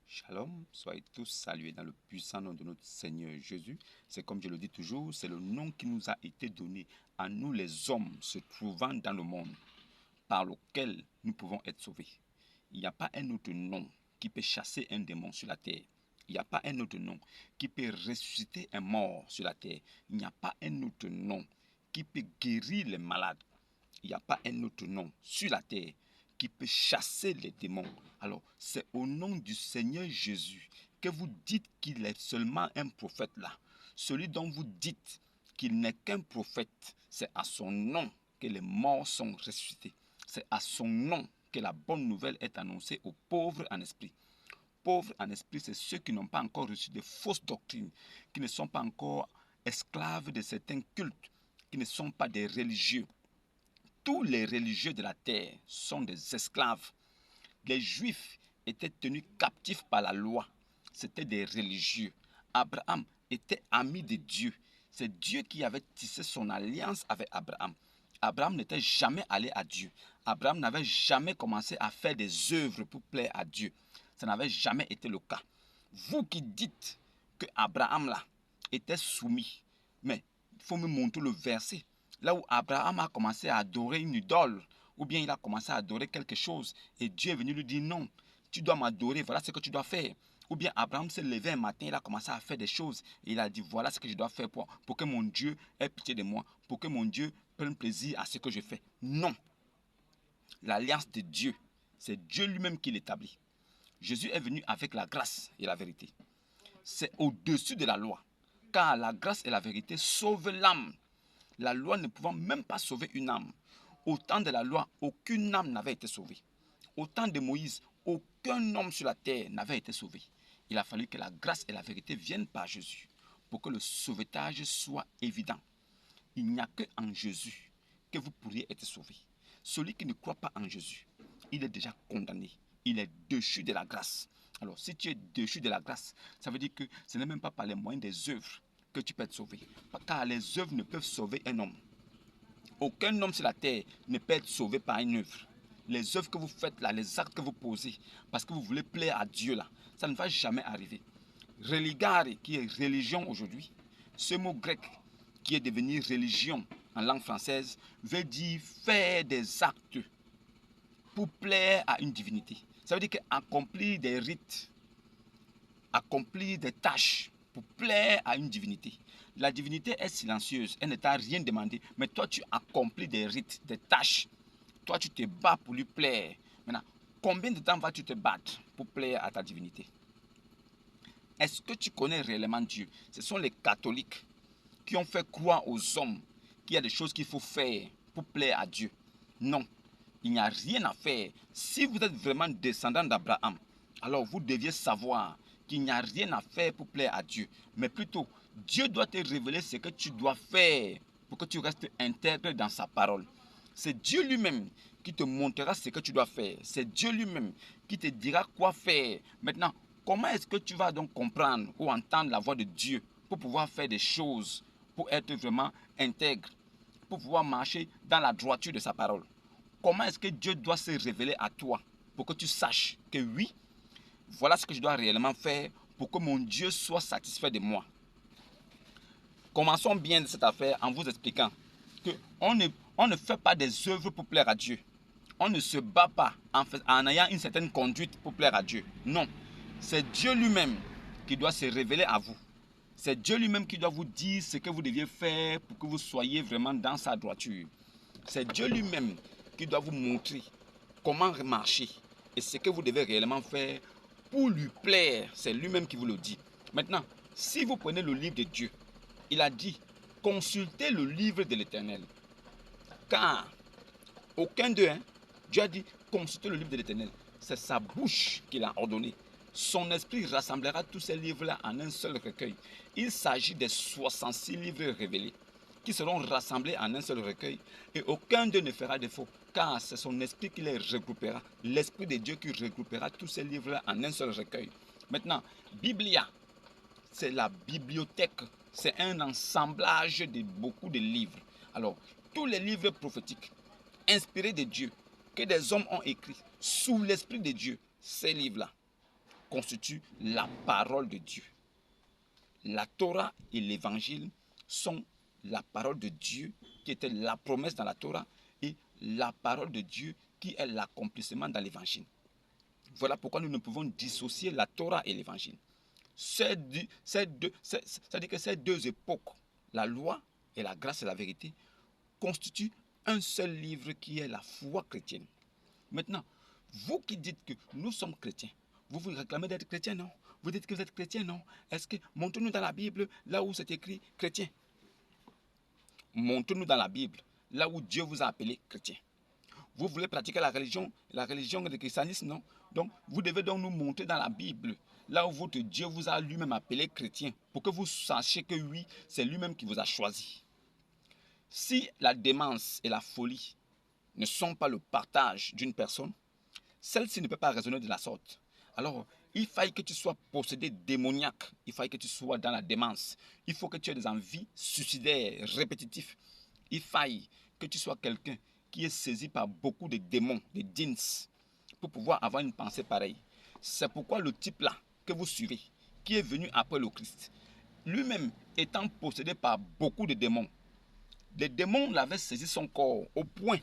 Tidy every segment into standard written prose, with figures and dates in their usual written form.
Shalom, soyez tous salués dans le puissant nom de notre Seigneur Jésus. C'est comme je le dis toujours, c'est le nom qui nous a été donné à nous les hommes se trouvant dans le monde, par lequel nous pouvons être sauvés. Il n'y a pas un autre nom qui peut chasser un démon sur la terre. Il n'y a pas un autre nom qui peut ressusciter un mort sur la terre. Il n'y a pas un autre nom qui peut guérir les malades. Il n'y a pas un autre nom sur la terre qui peut chasser les démons. Alors, c'est au nom du Seigneur Jésus que vous dites qu'il est seulement un prophète là. Celui dont vous dites qu'il n'est qu'un prophète, c'est à son nom que les morts sont ressuscités. C'est à son nom que la bonne nouvelle est annoncée aux pauvres en esprit. Pauvres en esprit, c'est ceux qui n'ont pas encore reçu de fausses doctrines, qui ne sont pas encore esclaves de certains cultes, qui ne sont pas des religieux. Tous les religieux de la terre sont des esclaves. Les Juifs étaient tenus captifs par la loi. C'étaient des religieux. Abraham était ami de Dieu. C'est Dieu qui avait tissé son alliance avec Abraham. Abraham n'était jamais allé à Dieu. Abraham n'avait jamais commencé à faire des œuvres pour plaire à Dieu. Ça n'avait jamais été le cas. Vous qui dites que Abraham là était soumis, mais il faut me montrer le verset. Là où Abraham a commencé à adorer une idole, ou bien il a commencé à adorer quelque chose, et Dieu est venu lui dire non, tu dois m'adorer, voilà ce que tu dois faire. Ou bien Abraham s'est levé un matin, il a commencé à faire des choses, et il a dit voilà ce que je dois faire pour que mon Dieu ait pitié de moi, pour que mon Dieu prenne plaisir à ce que je fais. Non, l'alliance de Dieu, c'est Dieu lui-même qui l'établit. Jésus est venu avec la grâce et la vérité. C'est au-dessus de la loi, car la grâce et la vérité sauvent l'âme. La loi ne pouvant même pas sauver une âme. Au temps de la loi, aucune âme n'avait été sauvée. Au temps de Moïse, aucun homme sur la terre n'avait été sauvé. Il a fallu que la grâce et la vérité viennent par Jésus pour que le sauvetage soit évident. Il n'y a qu'en Jésus que vous pourriez être sauvé. Celui qui ne croit pas en Jésus, il est déjà condamné. Il est déchu de la grâce. Alors, si tu es déchu de la grâce, ça veut dire que ce n'est même pas par les moyens des œuvres que tu peux être sauvé. Car les œuvres ne peuvent sauver un homme. Aucun homme sur la terre ne peut être sauvé par une œuvre. Les œuvres que vous faites là, les actes que vous posez, parce que vous voulez plaire à Dieu là, ça ne va jamais arriver. Religare, qui est religion aujourd'hui, ce mot grec qui est devenu religion en langue française, veut dire faire des actes pour plaire à une divinité. Ça veut dire qu'accomplir des rites, accomplir des tâches pour plaire à une divinité. La divinité est silencieuse, elle ne t'a rien demandé, mais toi tu accomplis des rites, des tâches. Toi tu te bats pour lui plaire. Maintenant, combien de temps vas-tu te battre pour plaire à ta divinité? Est-ce que tu connais réellement Dieu? Ce sont les catholiques qui ont fait croire aux hommes qu'il y a des choses qu'il faut faire pour plaire à Dieu. Non, il n'y a rien à faire. Si vous êtes vraiment descendant d'Abraham, alors vous deviez savoir qu'il n'y a rien à faire pour plaire à Dieu. Mais plutôt, Dieu doit te révéler ce que tu dois faire pour que tu restes intègre dans sa parole. C'est Dieu lui-même qui te montrera ce que tu dois faire. C'est Dieu lui-même qui te dira quoi faire. Maintenant, comment est-ce que tu vas donc comprendre ou entendre la voix de Dieu pour pouvoir faire des choses, pour être vraiment intègre, pour pouvoir marcher dans la droiture de sa parole? Comment est-ce que Dieu doit se révéler à toi pour que tu saches que oui, voilà ce que je dois réellement faire pour que mon Dieu soit satisfait de moi? Commençons bien de cette affaire en vous expliquant qu'on ne fait pas des œuvres pour plaire à Dieu. On ne se bat pas en ayant une certaine conduite pour plaire à Dieu. Non, c'est Dieu lui-même qui doit se révéler à vous. C'est Dieu lui-même qui doit vous dire ce que vous deviez faire pour que vous soyez vraiment dans sa droiture. C'est Dieu lui-même qui doit vous montrer comment marcher et ce que vous devez réellement faire pour lui plaire. C'est lui-même qui vous le dit. Maintenant, si vous prenez le livre de Dieu, il a dit, consultez le livre de l'Éternel. Car aucun d'eux, Dieu a dit, consultez le livre de l'Éternel. C'est sa bouche qu'il a ordonné. Son esprit rassemblera tous ces livres-là en un seul recueil. Il s'agit des 66 livres révélés qui seront rassemblés en un seul recueil et aucun d'eux ne fera défaut, car c'est son esprit qui les regroupera, l'esprit de Dieu qui regroupera tous ces livres-là en un seul recueil. Maintenant, Biblia, c'est la bibliothèque, c'est un assemblage de beaucoup de livres. Alors, tous les livres prophétiques, inspirés de Dieu, que des hommes ont écrits, sous l'esprit de Dieu, ces livres-là, constituent la parole de Dieu. La Torah et l'évangile sont la parole de Dieu qui était la promesse dans la Torah et la parole de Dieu qui est l'accomplissement dans l'évangile. Voilà pourquoi nous ne pouvons dissocier la Torah et l'évangile. C'est-à-dire que ces deux époques, la loi et la grâce et la vérité, constituent un seul livre qui est la foi chrétienne. Maintenant, vous qui dites que nous sommes chrétiens, vous vous réclamez d'être chrétien, non? Vous dites que vous êtes chrétien, non? Est-ce que montrez-nous dans la Bible là où c'est écrit chrétien? Montrez-nous dans la Bible là où Dieu vous a appelé chrétien. Vous voulez pratiquer la religion du christianisme, non? Donc, vous devez donc nous montrer dans la Bible là où votre Dieu vous a lui-même appelé chrétien pour que vous sachiez que oui, c'est lui-même qui vous a choisi. Si la démence et la folie ne sont pas le partage d'une personne, celle-ci ne peut pas raisonner de la sorte. Alors, il faille que tu sois possédé démoniaque, il faille que tu sois dans la démence, il faut que tu aies des envies suicidaires, répétitives, il faille que tu sois quelqu'un qui est saisi par beaucoup de démons, de djinns, pour pouvoir avoir une pensée pareille. C'est pourquoi le type là que vous suivez, qui est venu après le Christ, lui-même étant possédé par beaucoup de démons, les démons l'avaient saisi son corps au point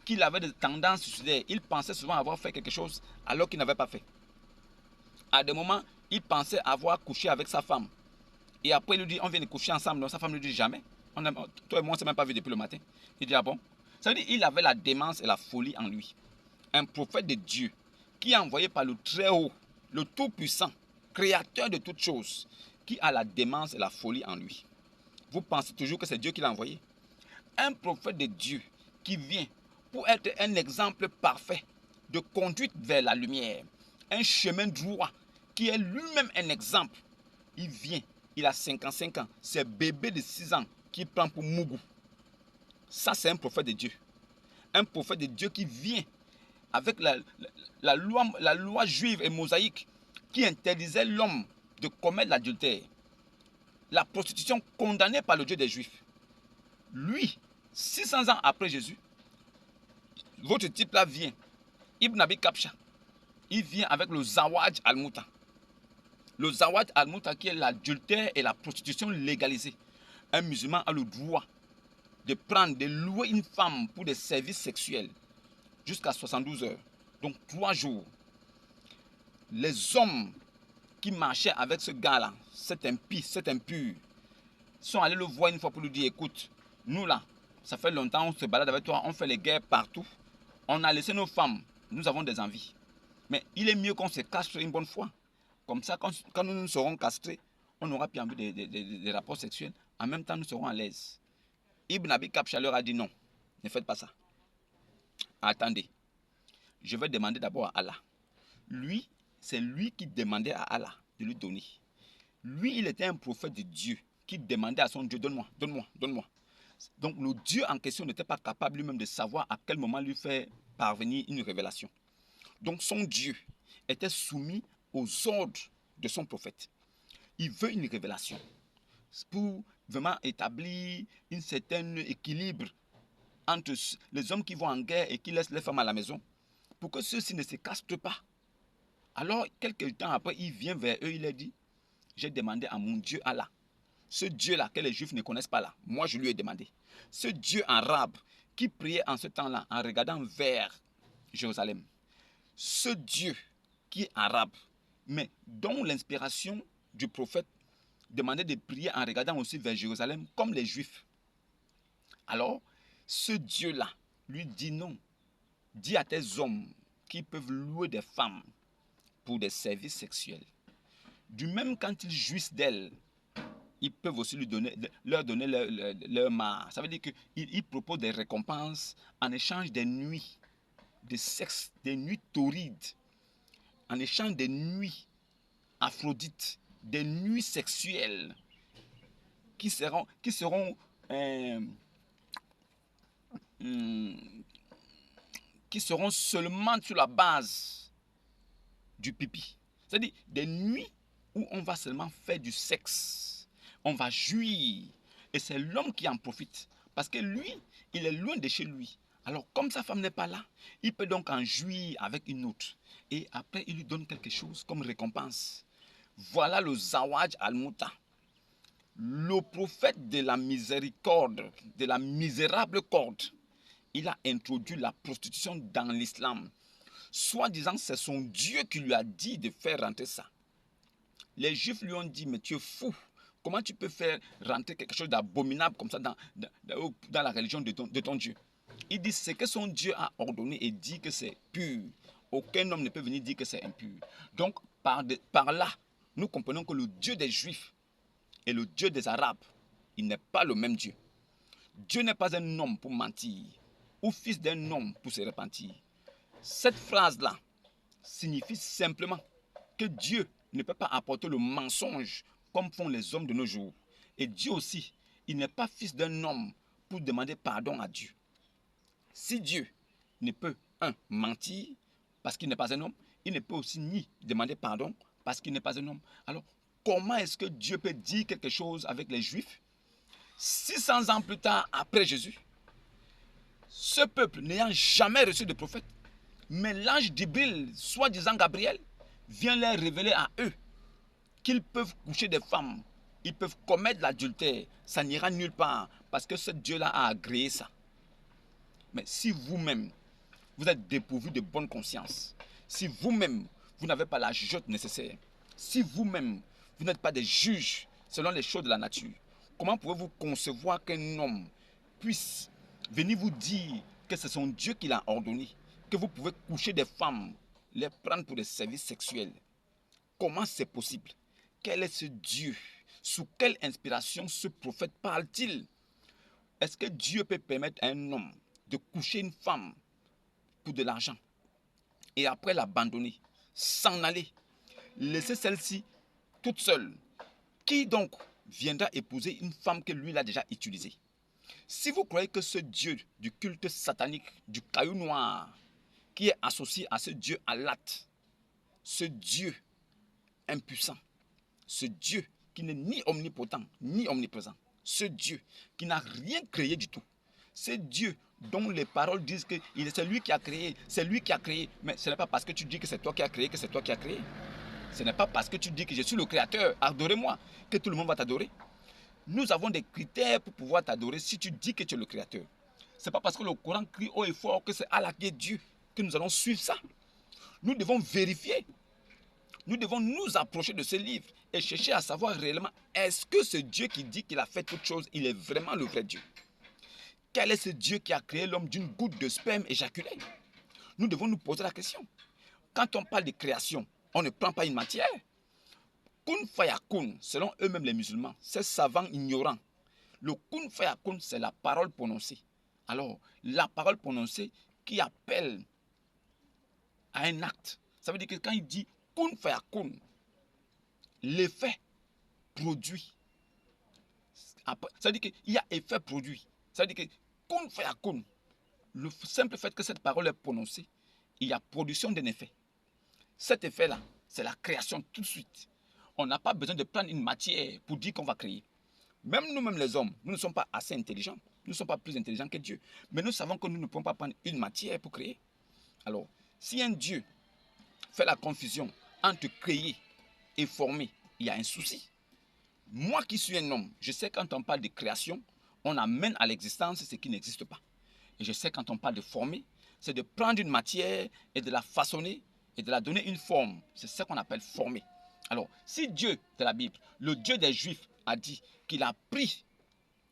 qu'il avait des tendances suicidaires. Il pensait souvent avoir fait quelque chose alors qu'il n'avait pas fait. À des moments, il pensait avoir couché avec sa femme. Et après, il lui dit, on vient de coucher ensemble. Donc sa femme lui dit, jamais. Toi et moi, on ne s'est même pas vu depuis le matin. Il dit, ah bon? Ça veut dire qu'il avait la démence et la folie en lui. Un prophète de Dieu qui est envoyé par le Très-Haut, le Tout-Puissant, créateur de toutes choses, qui a la démence et la folie en lui. Vous pensez toujours que c'est Dieu qui l'a envoyé? Un prophète de Dieu qui vient pour être un exemple parfait de conduite vers la lumière, un chemin droit qui est lui-même un exemple. Il vient, il a 55 ans, c'est bébé de 6 ans qui prend pour Mougou. Ça, c'est un prophète de Dieu. Un prophète de Dieu qui vient avec la loi juive et mosaïque qui interdisait l'homme de commettre l'adultère. La prostitution condamnée par le Dieu des Juifs. Lui, 600 ans après Jésus, votre type là vient, Ibn Abi Kapsha, il vient avec le Zawaj al-Muta. Le Zawaj al-Muta qui est l'adultère et la prostitution légalisée. Un musulman a le droit de prendre, de louer une femme pour des services sexuels jusqu'à 72 heures, donc 3 jours. Les hommes qui marchaient avec ce gars-là, cet impie, cet impur, sont allés le voir une fois pour lui dire, écoute, nous là, ça fait longtemps on se balade avec toi, on fait les guerres partout, on a laissé nos femmes, nous avons des envies. Mais il est mieux qu'on se castre une bonne fois. Comme ça, quand nous nous serons castrés, on n'aura plus envie des rapports sexuels. En même temps, nous serons à l'aise. Ibn Abi Kapsha leur a dit non, ne faites pas ça. Attendez, je vais demander d'abord à Allah. Lui, c'est lui qui demandait à Allah de lui donner. Lui, il était un prophète de Dieu qui demandait à son Dieu, donne-moi, donne-moi, donne-moi. Donc le Dieu en question n'était pas capable lui-même de savoir à quel moment lui faire parvenir une révélation. Donc son Dieu était soumis aux ordres de son prophète. Il veut une révélation pour vraiment établir un certain équilibre entre les hommes qui vont en guerre et qui laissent les femmes à la maison, pour que ceux-ci ne se castrent pas. Alors, quelques temps après, il vient vers eux, il leur dit, j'ai demandé à mon Dieu Allah, ce Dieu-là que les Juifs ne connaissent pas là, moi je lui ai demandé, ce Dieu arabe qui priait en ce temps-là en regardant vers Jérusalem, ce Dieu qui est arabe, mais dont l'inspiration du prophète demandait de prier en regardant aussi vers Jérusalem comme les Juifs. Alors, ce Dieu-là lui dit non, dis à tes hommes qui peuvent louer des femmes pour des services sexuels. Du même quand ils jouissent d'elles, ils peuvent aussi leur donner leur marre. Ça veut dire qu'ils proposent des récompenses en échange des nuits de sexe, des nuits torrides, en échange des nuits aphrodites, des nuits sexuelles qui seront seulement sur la base du pipi. C'est-à-dire des nuits où on va seulement faire du sexe, on va jouir, et c'est l'homme qui en profite, parce que lui, il est loin de chez lui, Alors, comme sa femme n'est pas là, il peut donc en jouir avec une autre. Et après, il lui donne quelque chose comme récompense. Voilà le Zawaj al-Muta, le prophète de la miséricorde, de la misérable corde. Il a introduit la prostitution dans l'islam. Soit disant c'est son Dieu qui lui a dit de faire rentrer ça. Les Juifs lui ont dit, mais tu es fou. Comment tu peux faire rentrer quelque chose d'abominable comme ça dans la religion de ton Dieu? Il dit, c'est que son Dieu a ordonné et dit que c'est pur. Aucun homme ne peut venir dire que c'est impur. Donc, par là, nous comprenons que le Dieu des Juifs et le Dieu des Arabes, il n'est pas le même Dieu. Dieu n'est pas un homme pour mentir, ou fils d'un homme pour se repentir. Cette phrase-là signifie simplement que Dieu ne peut pas apporter le mensonge comme font les hommes de nos jours. Et Dieu aussi, il n'est pas fils d'un homme pour demander pardon à Dieu. Si Dieu ne peut, mentir parce qu'il n'est pas un homme, il ne peut aussi ni demander pardon parce qu'il n'est pas un homme. Alors, comment est-ce que Dieu peut dire quelque chose avec les Juifs 600 ans plus tard, après Jésus, ce peuple n'ayant jamais reçu de prophète, mais l'ange d'Ibril, soi-disant Gabriel, vient leur révéler à eux qu'ils peuvent coucher des femmes, ils peuvent commettre l'adultère, ça n'ira nulle part, parce que ce Dieu-là a agréé ça. Mais si vous-même, vous êtes dépourvu de bonne conscience, si vous-même, vous n'avez pas la jugeote nécessaire, si vous-même, vous n'êtes pas des juges selon les choses de la nature, comment pouvez-vous concevoir qu'un homme puisse venir vous dire que c'est son Dieu qui l'a ordonné, que vous pouvez coucher des femmes, les prendre pour des services sexuels? Comment c'est possible? Quel est ce Dieu? Sous quelle inspiration ce prophète parle-t-il? Est-ce que Dieu peut permettre à un homme de coucher une femme pour de l'argent et après l'abandonner, s'en aller, laisser celle-ci toute seule? Qui donc viendra épouser une femme que lui il a déjà utilisée? Si vous croyez que ce Dieu du culte satanique, du caillou noir, qui est associé à ce Dieu Allat, ce Dieu impuissant, ce Dieu qui n'est ni omnipotent ni omniprésent, ce Dieu qui n'a rien créé du tout, ce Dieu dont les paroles disent que c'est lui qui a créé, c'est lui qui a créé, mais ce n'est pas parce que tu dis que c'est toi qui as créé que c'est toi qui as créé. Ce n'est pas parce que tu dis que je suis le créateur, adorez-moi, que tout le monde va t'adorer. Nous avons des critères pour pouvoir t'adorer si tu dis que tu es le créateur. Ce n'est pas parce que le Coran crie haut et fort que c'est Allah qui est Dieu que nous allons suivre ça. Nous devons vérifier. Nous devons nous approcher de ce livre et chercher à savoir réellement, est-ce que ce Dieu qui dit qu'il a fait toutes choses, il est vraiment le vrai Dieu? Quel est ce Dieu qui a créé l'homme d'une goutte de sperme éjaculée? Nous devons nous poser la question. Quand on parle de création, on ne prend pas une matière. Kun fayakun, selon eux-mêmes les musulmans, ces savants ignorants, le kun fayakun, c'est la parole prononcée. Alors, la parole prononcée qui appelle à un acte. Ça veut dire que quand il dit kun fayakun, l'effet produit. Ça veut dire qu'il y a effet produit. Ça veut dire que kun fayakun, le simple fait que cette parole est prononcée, il y a production d'un effet. Cet effet-là, c'est la création tout de suite. On n'a pas besoin de prendre une matière pour dire qu'on va créer. Même nous-mêmes les hommes, nous ne sommes pas assez intelligents. Nous ne sommes pas plus intelligents que Dieu. Mais nous savons que nous ne pouvons pas prendre une matière pour créer. Alors, si un Dieu fait la confusion entre créer et former, il y a un souci. Moi qui suis un homme, je sais quand on parle de création, on amène à l'existence ce qui n'existe pas. Et je sais quand on parle de former, c'est de prendre une matière et de la façonner et de la donner une forme. C'est ce qu'on appelle former. Alors, si Dieu de la Bible, le Dieu des Juifs, a dit qu'il a pris,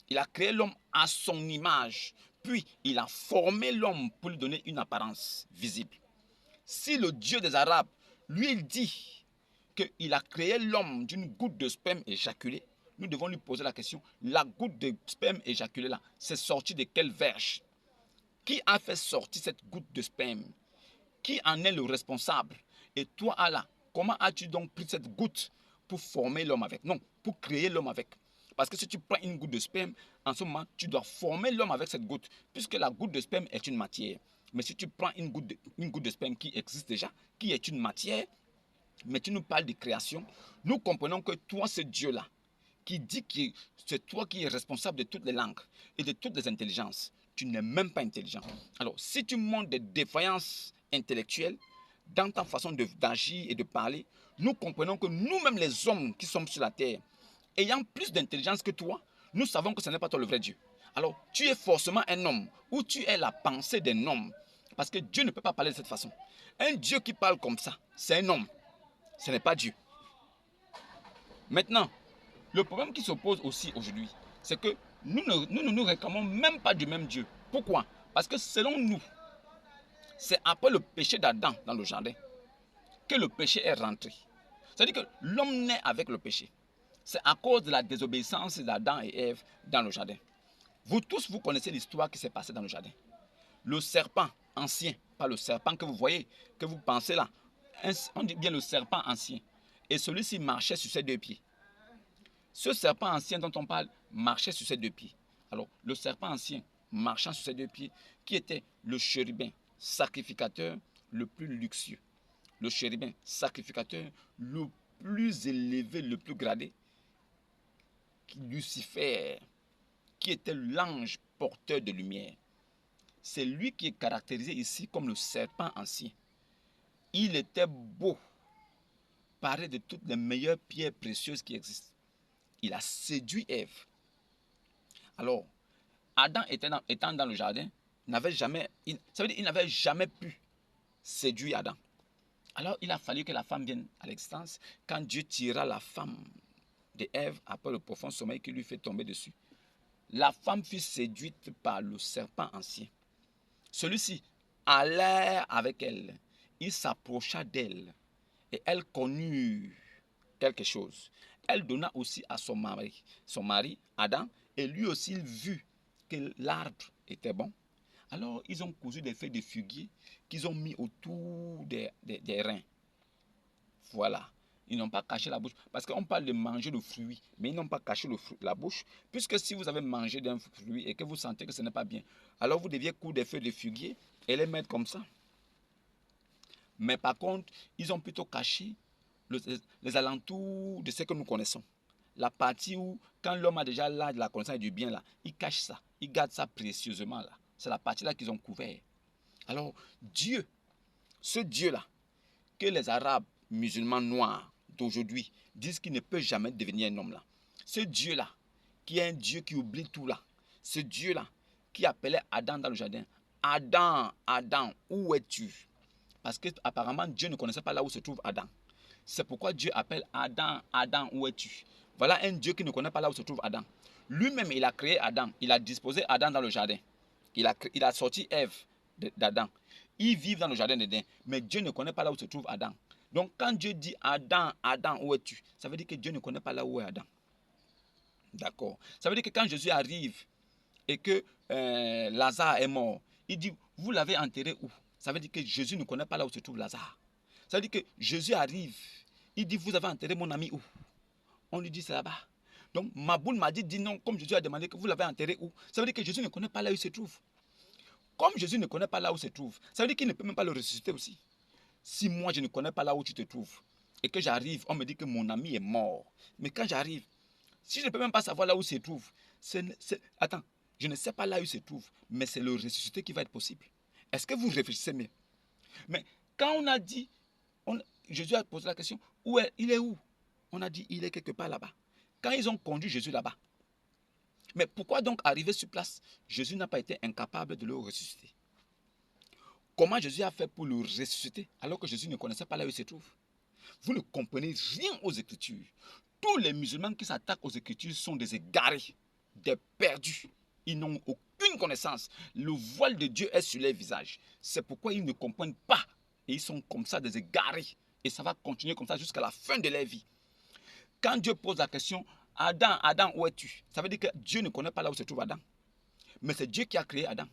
il a créé l'homme à son image, puis il a formé l'homme pour lui donner une apparence visible. Si le Dieu des Arabes, lui, il dit qu'il a créé l'homme d'une goutte de sperme éjaculée, nous devons lui poser la question, la goutte de sperme éjaculée là, c'est sorti de quelle verge? Qui a fait sortir cette goutte de sperme? Qui en est le responsable? Et toi, Allah, comment as-tu donc pris cette goutte pour former l'homme avec? Non, pour créer l'homme avec. Parce que si tu prends une goutte de sperme, en ce moment, tu dois former l'homme avec cette goutte, puisque la goutte de sperme est une matière. Mais si tu prends une goutte de sperme qui existe déjà, qui est une matière, mais tu nous parles de création, nous comprenons que toi, ce Dieu-là, qui dit que c'est toi qui es responsable de toutes les langues et de toutes les intelligences, tu n'es même pas intelligent. Alors, si tu montres des défaillances intellectuelles dans ta façon d'agir et de parler, nous comprenons que nous-mêmes les hommes qui sommes sur la terre, ayant plus d'intelligence que toi, nous savons que ce n'est pas toi le vrai Dieu. Alors, tu es forcément un homme, ou tu es la pensée d'un homme, parce que Dieu ne peut pas parler de cette façon. Un Dieu qui parle comme ça, c'est un homme, ce n'est pas Dieu. Maintenant, le problème qui s'oppose aussi aujourd'hui, c'est que nous ne nous réclamons même pas du même Dieu. Pourquoi? Parce que selon nous, c'est après le péché d'Adam dans le jardin que le péché est rentré. C'est-à-dire que l'homme naît avec le péché. C'est à cause de la désobéissance d'Adam et Ève dans le jardin. Vous tous, vous connaissez l'histoire qui s'est passée dans le jardin. Le serpent ancien, pas le serpent que vous voyez, que vous pensez là. On dit bien le serpent ancien. Et celui-ci marchait sur ses deux pieds. Ce serpent ancien dont on parle marchait sur ses deux pieds. Alors, le serpent ancien marchant sur ses deux pieds, qui était le chérubin sacrificateur le plus luxueux, le chérubin sacrificateur le plus élevé, le plus gradé, Lucifer, qui était l'ange porteur de lumière. C'est lui qui est caractérisé ici comme le serpent ancien. Il était beau, paré de toutes les meilleures pierres précieuses qui existent. Il a séduit Ève. Alors, Adam étant dans le jardin, n'avait jamais, ça veut dire qu'il n'avait jamais pu séduire Adam. Alors, il a fallu que la femme vienne à l'existence. Quand Dieu tira la femme de Ève après le profond sommeil qui lui fait tomber dessus, la femme fut séduite par le serpent ancien. Celui-ci alla avec elle. Il s'approcha d'elle et elle connut quelque chose. Elle donna aussi à son mari Adam, et lui aussi il vit que l'arbre était bon. Alors ils ont cousu des feuilles de figuier qu'ils ont mis autour des reins. Voilà. Ils n'ont pas caché la bouche. Parce qu'on parle de manger le fruit, mais ils n'ont pas caché la bouche. Puisque si vous avez mangé d'un fruit et que vous sentez que ce n'est pas bien, alors vous deviez coudre des feuilles de figuier et les mettre comme ça. Mais par contre, ils ont plutôt caché les alentours de ce que nous connaissons. La partie où, quand l'homme a déjà l'âge de la connaissance et du bien, là, il cache ça. Il garde ça précieusement. Là. C'est la partie là qu'ils ont couvert. Alors, Dieu, ce Dieu-là, que les Arabes musulmans noirs d'aujourd'hui disent qu'il ne peut jamais devenir un homme là. Ce Dieu-là, qui est un Dieu qui oublie tout là. Ce Dieu-là, qui appelait Adam dans le jardin. Adam, Adam, où es-tu? Parce qu'apparemment, Dieu ne connaissait pas là où se trouve Adam. C'est pourquoi Dieu appelle Adam, Adam, où es-tu? Voilà un Dieu qui ne connaît pas là où se trouve Adam. Lui-même, il a créé Adam. Il a disposé Adam dans le jardin. Il a sorti Ève d'Adam. Ils vivent dans le jardin d'Éden. Mais Dieu ne connaît pas là où se trouve Adam. Donc, quand Dieu dit Adam, Adam, où es-tu? Ça veut dire que Dieu ne connaît pas là où est Adam. D'accord. Ça veut dire que quand Jésus arrive et que Lazare est mort, il dit, vous l'avez enterré où? Ça veut dire que Jésus ne connaît pas là où se trouve Lazare. Ça veut dire que Jésus arrive, il dit, vous avez enterré mon ami où? On lui dit, c'est là-bas. Donc, Maboul m'a dit non, comme Jésus a demandé que vous l'avez enterré où? Ça veut dire que Jésus ne connaît pas là où il se trouve. Comme Jésus ne connaît pas là où il se trouve, ça veut dire qu'il ne peut même pas le ressusciter aussi. Si moi, je ne connais pas là où tu te trouves, et que j'arrive, on me dit que mon ami est mort. Mais quand j'arrive, si je ne peux même pas savoir là où il se trouve, attends, je ne sais pas là où il se trouve, mais c'est le ressusciter qui va être possible. Est-ce que vous réfléchissez mieux? Mais quand on a dit, Jésus a posé la question, il est où? On a dit, il est quelque part là-bas. Quand ils ont conduit Jésus là-bas. Mais pourquoi donc arriver sur place, Jésus n'a pas été incapable de le ressusciter? Comment Jésus a fait pour le ressusciter alors que Jésus ne connaissait pas là où il se trouve? Vous ne comprenez rien aux Écritures. Tous les musulmans qui s'attaquent aux Écritures sont des égarés, des perdus. Ils n'ont aucune connaissance. Le voile de Dieu est sur leur visage. C'est pourquoi ils ne comprennent pas. Et ils sont comme ça, des égarés. Et ça va continuer comme ça jusqu'à la fin de leur vie. Quand Dieu pose la question, Adam, Adam, où es-tu? Ça veut dire que Dieu ne connaît pas là où se trouve Adam. Mais c'est Dieu qui a créé Adam.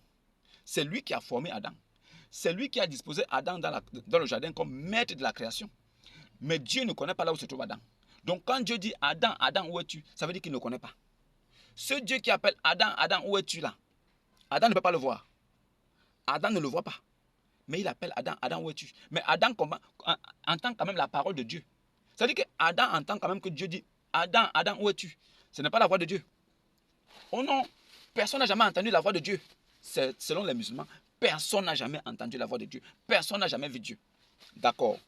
C'est lui qui a formé Adam. C'est lui qui a disposé Adam dans le jardin comme maître de la création. Mais Dieu ne connaît pas là où se trouve Adam. Donc quand Dieu dit Adam, Adam, où es-tu? Ça veut dire qu'il ne connaît pas. Ce Dieu qui appelle Adam, Adam, où es-tu là? Adam ne peut pas le voir. Adam ne le voit pas. Mais il appelle Adam, Adam, où es-tu? Mais Adam entend quand même la parole de Dieu. Ça veut dire que Adam entend quand même que Dieu dit Adam, Adam, où es-tu? Ce n'est pas la voix de Dieu. Oh non, personne n'a jamais entendu la voix de Dieu. selon les musulmans, personne n'a jamais entendu la voix de Dieu. Personne n'a jamais vu Dieu. D'accord.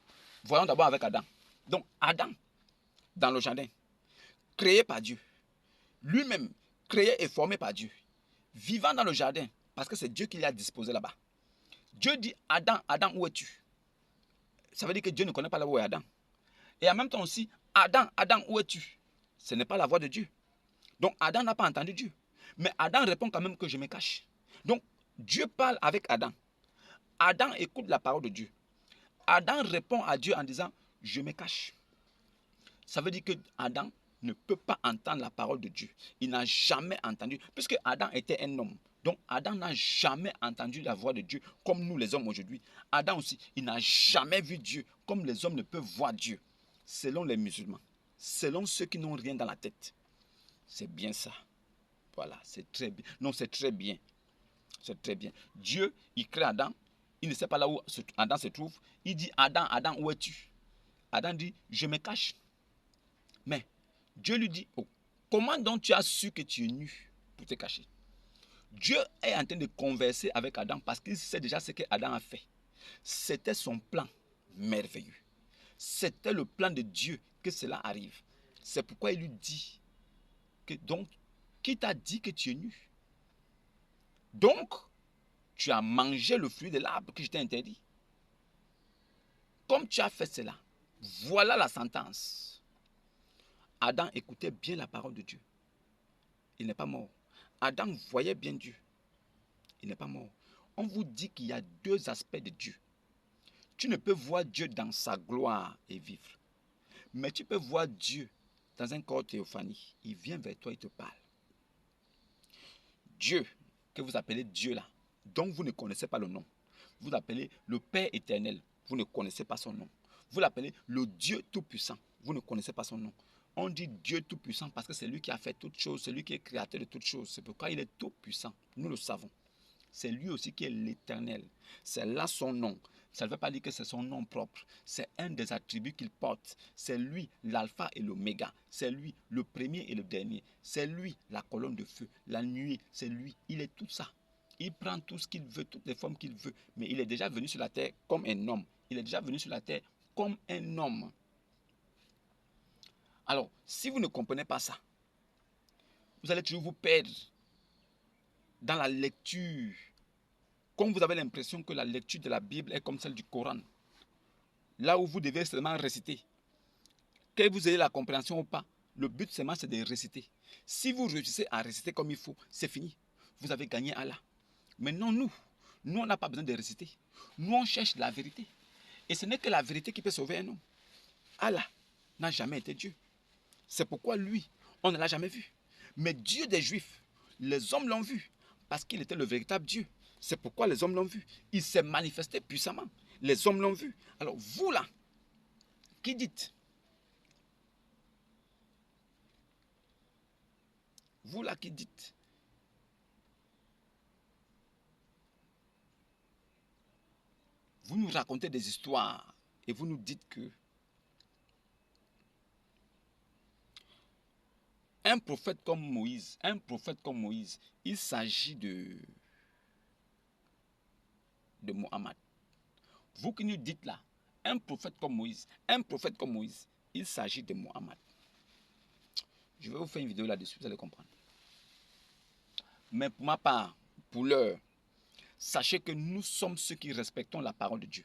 Voyons d'abord avec Adam. Donc Adam, dans le jardin, créé par Dieu, lui-même, créé et formé par Dieu, vivant dans le jardin, parce que c'est Dieu qui l'a disposé là-bas. Dieu dit, Adam, Adam, où es-tu? Ça veut dire que Dieu ne connaît pas là où est Adam. Et en même temps aussi, Adam, Adam, où es-tu? Ce n'est pas la voix de Dieu. Donc Adam n'a pas entendu Dieu. Mais Adam répond quand même que je me cache. Donc Dieu parle avec Adam. Adam écoute la parole de Dieu. Adam répond à Dieu en disant, je me cache. Ça veut dire que Adam ne peut pas entendre la parole de Dieu. Il n'a jamais entendu, puisque Adam était un homme. Donc Adam n'a jamais entendu la voix de Dieu comme nous les hommes aujourd'hui. Adam aussi, il n'a jamais vu Dieu comme les hommes ne peuvent voir Dieu. Selon les musulmans, selon ceux qui n'ont rien dans la tête. C'est bien ça. Voilà, c'est très bien. Non, c'est très bien. C'est très bien. Dieu, il crée Adam. Il ne sait pas là où Adam se trouve. Il dit, Adam, Adam, où es-tu? Adam dit, je me cache. Mais Dieu lui dit, oh, comment donc tu as su que tu es nu pour te cacher? Dieu est en train de converser avec Adam parce qu'il sait déjà ce que Adam a fait. C'était son plan merveilleux. C'était le plan de Dieu que cela arrive. C'est pourquoi il lui dit que donc, qui t'a dit que tu es nu? Donc, tu as mangé le fruit de l'arbre que je t'ai interdit. Comme tu as fait cela, voilà la sentence. Adam écoutait bien la parole de Dieu. Il n'est pas mort. Adam voyait bien Dieu. Il n'est pas mort. On vous dit qu'il y a deux aspects de Dieu. Tu ne peux voir Dieu dans sa gloire et vivre. Mais tu peux voir Dieu dans un corps théophanie. Il vient vers toi et te parle. Dieu, que vous appelez Dieu là, dont vous ne connaissez pas le nom. Vous l'appelez le Père éternel. Vous ne connaissez pas son nom. Vous l'appelez le Dieu tout-puissant. Vous ne connaissez pas son nom. On dit Dieu tout-puissant parce que c'est lui qui a fait toutes choses. C'est lui qui est créateur de toutes choses. C'est pourquoi il est tout-puissant. Nous le savons. C'est lui aussi qui est l'éternel. C'est là son nom. Ça ne veut pas dire que c'est son nom propre. C'est un des attributs qu'il porte. C'est lui l'alpha et l'oméga. C'est lui le premier et le dernier. C'est lui la colonne de feu. La nuit, c'est lui. Il est tout ça. Il prend tout ce qu'il veut, toutes les formes qu'il veut. Mais il est déjà venu sur la terre comme un homme. Il est déjà venu sur la terre comme un homme. Alors, si vous ne comprenez pas ça, vous allez toujours vous perdre dans la lecture. Comme vous avez l'impression que la lecture de la Bible est comme celle du Coran, là où vous devez seulement réciter. Que vous ayez la compréhension ou pas, le but seulement c'est de réciter. Si vous réussissez à réciter comme il faut, c'est fini. Vous avez gagné Allah. Maintenant, nous on n'a pas besoin de réciter. Nous, on cherche la vérité. Et ce n'est que la vérité qui peut sauver un homme. Allah n'a jamais été Dieu. C'est pourquoi lui, on ne l'a jamais vu. Mais Dieu des Juifs, les hommes l'ont vu, parce qu'il était le véritable Dieu. C'est pourquoi les hommes l'ont vu. Il s'est manifesté puissamment. Les hommes l'ont vu. Alors vous là, qui dites? Vous là qui dites? Vous nous racontez des histoires et vous nous dites que un prophète comme Moïse, il s'agit de Mohammed. Vous qui nous dites là, un prophète comme Moïse, il s'agit de Mohammed. Je vais vous faire une vidéo là-dessus, vous allez comprendre. Mais pour ma part, pour l'heure, sachez que nous sommes ceux qui respectons la parole de Dieu.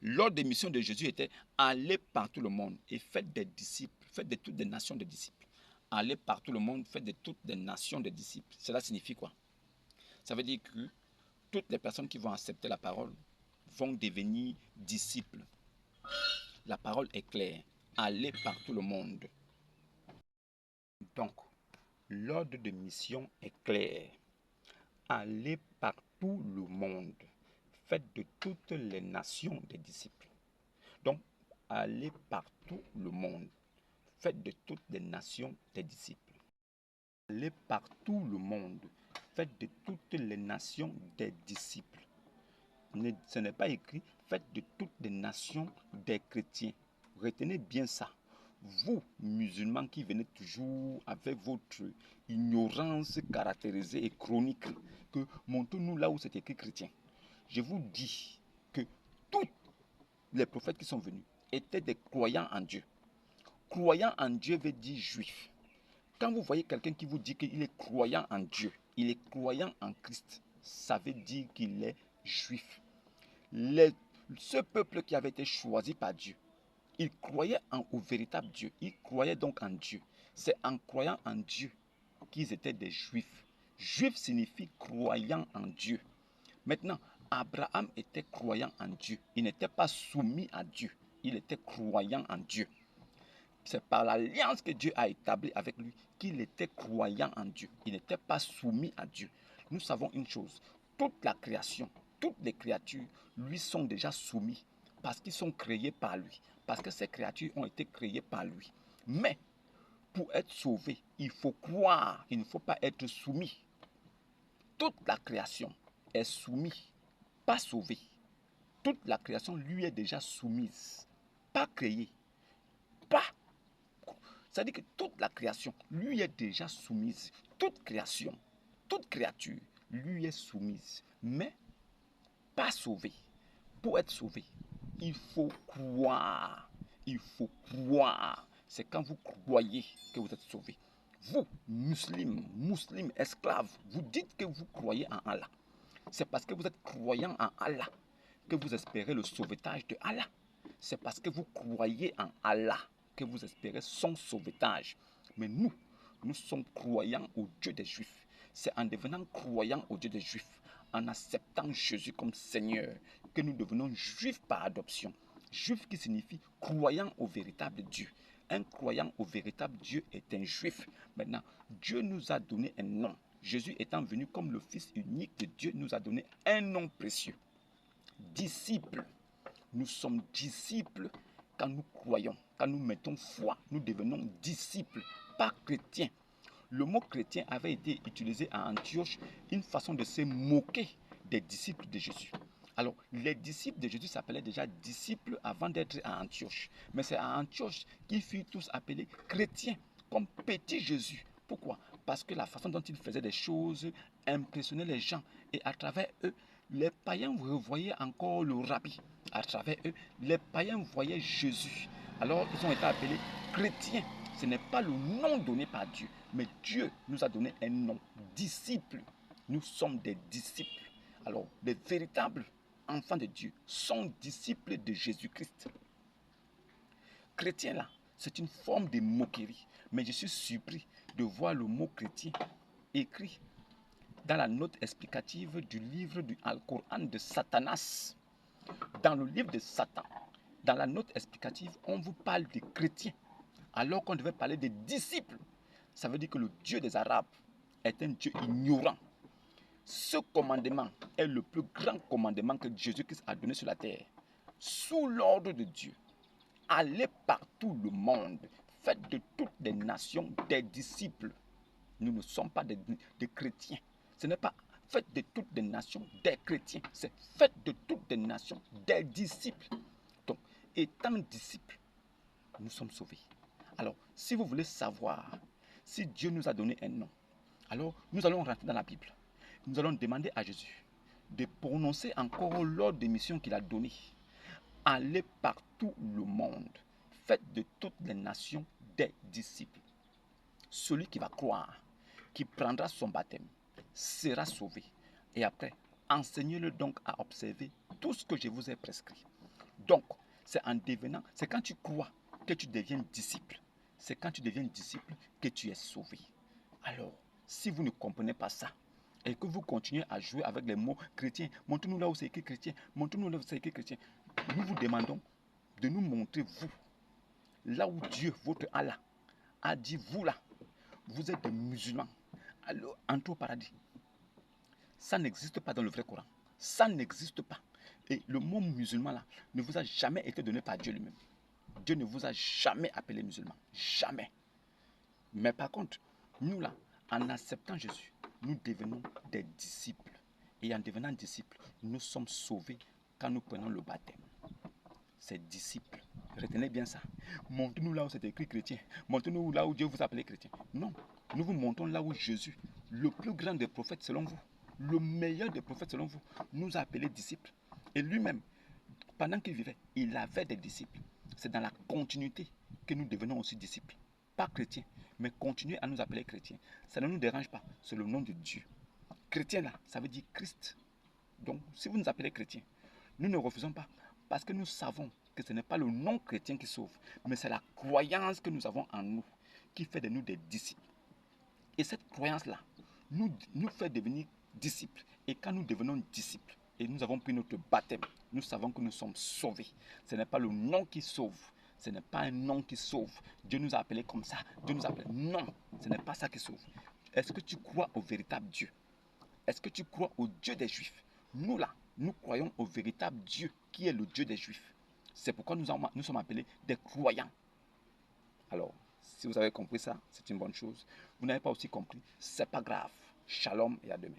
L'ordre des missions de Jésus était aller par tout le monde et faites des disciples, faites de toutes des nations de disciples. Aller par tout le monde, faites de toutes des nations de disciples. Cela signifie quoi? Ça veut dire que toutes les personnes qui vont accepter la parole vont devenir disciples. La parole est claire. Aller par tout le monde. Donc, l'ordre de mission est clair. Allez par tout le monde. Faites de toutes les nations des disciples. Donc, allez par tout le monde. Faites de toutes les nations des disciples. Allez par tout le monde. Faites de toutes les nations des disciples. Ce n'est pas écrit, faites de toutes les nations des chrétiens. Retenez bien ça. Vous, musulmans qui venez toujours avec votre ignorance caractérisée et chronique, que montrez-nous là où c'est écrit chrétien. Je vous dis que tous les prophètes qui sont venus étaient des croyants en Dieu. Croyant en Dieu veut dire juif. Quand vous voyez quelqu'un qui vous dit qu'il est croyant en Dieu, il est croyant en Christ, ça veut dire qu'il est juif. Ce peuple qui avait été choisi par Dieu, il croyait au véritable Dieu. Il croyait donc en Dieu. C'est en croyant en Dieu qu'ils étaient des juifs. Juif signifie croyant en Dieu. Maintenant, Abraham était croyant en Dieu. Il n'était pas soumis à Dieu. Il était croyant en Dieu. C'est par l'alliance que Dieu a établie avec lui qu'il était croyant en Dieu. Il n'était pas soumis à Dieu. Nous savons une chose, toute la création, toutes les créatures lui sont déjà soumis parce qu'ils sont créés par lui, parce que ces créatures ont été créées par lui. Mais pour être sauvé, il faut croire, il ne faut pas être soumis. Toute la création est soumise, pas sauvée. Toute la création lui est déjà soumise, pas créée, pas. C'est-à-dire que toute la création lui est déjà soumise. Toute création, toute créature lui est soumise, mais pas sauvée. Pour être sauvé, il faut croire. Il faut croire. C'est quand vous croyez que vous êtes sauvé. Vous, musulmans, esclaves, vous dites que vous croyez en Allah. C'est parce que vous êtes croyant en Allah que vous espérez le sauvetage de Allah. C'est parce que vous croyez en Allah que vous espérez son sauvetage. Mais nous sommes croyants au Dieu des Juifs. C'est en devenant croyants au Dieu des Juifs, en acceptant Jésus comme Seigneur, que nous devenons Juifs par adoption. Juif qui signifie croyant au véritable Dieu. Un croyant au véritable Dieu est un Juif. Maintenant, Dieu nous a donné un nom. Jésus étant venu comme le Fils unique de Dieu, nous a donné un nom précieux. Disciples. Nous sommes disciples quand nous croyons, quand nous mettons foi, nous devenons disciples, pas chrétiens. Le mot chrétien avait été utilisé à Antioche, une façon de se moquer des disciples de Jésus. Alors, les disciples de Jésus s'appelaient déjà disciples avant d'être à Antioche. Mais c'est à Antioche qu'ils furent tous appelés chrétiens, comme petit Jésus. Pourquoi? Parce que la façon dont ils faisaient des choses impressionnait les gens. Et à travers eux, les païens revoyaient encore le rabbi. À travers eux, les païens voyaient Jésus. Alors, ils ont été appelés chrétiens. Ce n'est pas le nom donné par Dieu, mais Dieu nous a donné un nom, disciples. Nous sommes des disciples. Alors, les véritables enfants de Dieu sont disciples de Jésus-Christ. Chrétien là, c'est une forme de moquerie. Mais je suis surpris de voir le mot chrétien écrit dans la note explicative du livre du Al-Coran de Satanas. Dans le livre de Satan, dans la note explicative, on vous parle de chrétiens, alors qu'on devait parler des disciples. Ça veut dire que le Dieu des Arabes est un Dieu ignorant. Ce commandement est le plus grand commandement que Jésus-Christ a donné sur la terre. Sous l'ordre de Dieu, allez par tout le monde, faites de toutes les nations des disciples. Nous ne sommes pas des chrétiens. Ce n'est pas faites de toutes les nations des chrétiens. C'est faites de toutes les nations des disciples. Donc, étant disciples, nous sommes sauvés. Alors, si vous voulez savoir si Dieu nous a donné un nom, alors nous allons rentrer dans la Bible. Nous allons demander à Jésus de prononcer encore l'ordre de mission qu'il a donné. Allez par tout le monde, faites de toutes les nations des disciples. Celui qui va croire, qui prendra son baptême, sera sauvé. Et après, enseignez-le donc à observer tout ce que je vous ai prescrit. Donc, c'est en devenant, c'est quand tu crois que tu deviens disciple. C'est quand tu deviens disciple que tu es sauvé. Alors, si vous ne comprenez pas ça, et que vous continuez à jouer avec les mots chrétiens, montrez-nous là où c'est écrit chrétien, montrez-nous là où c'est écrit chrétien. Nous vous demandons de nous montrer vous, là où Dieu, votre Allah, a dit vous là, vous êtes des musulmans. Alors, entrez au paradis. Ça n'existe pas dans le vrai Coran. Ça n'existe pas. Et le mot musulman là ne vous a jamais été donné par Dieu lui-même. Dieu ne vous a jamais appelé musulman. Jamais. Mais par contre, nous là, en acceptant Jésus, nous devenons des disciples. Et en devenant disciples, nous sommes sauvés quand nous prenons le baptême. C'est disciples. Retenez bien ça. Montrez-nous là où c'est écrit chrétien. Montrez-nous là où Dieu vous a appelé chrétien. Non, nous vous montrons là où Jésus, le plus grand des prophètes selon vous, le meilleur des prophètes selon vous, nous a appelés disciples. Et lui-même, pendant qu'il vivait, il avait des disciples. C'est dans la continuité que nous devenons aussi disciples. Pas chrétiens, mais continuez à nous appeler chrétiens. Ça ne nous dérange pas, c'est le nom de Dieu. Chrétien là, ça veut dire Christ. Donc, si vous nous appelez chrétiens, nous ne refusons pas, parce que nous savons que ce n'est pas le nom chrétien qui sauve, mais c'est la croyance que nous avons en nous qui fait de nous des disciples. Et cette croyance-là nous fait devenir disciples. Et quand nous devenons disciples, et nous avons pris notre baptême, nous savons que nous sommes sauvés. Ce n'est pas le nom qui sauve, ce n'est pas un nom qui sauve. Dieu nous a appelés comme ça, Dieu nous a appelés. Non, ce n'est pas ça qui sauve. Est-ce que tu crois au véritable Dieu? Est-ce que tu crois au Dieu des Juifs? Nous là, nous croyons au véritable Dieu qui est le Dieu des Juifs. C'est pourquoi nous sommes appelés des croyants. Alors, si vous avez compris ça, c'est une bonne chose. Vous n'avez pas aussi compris, c'est pas grave. Shalom et à demain.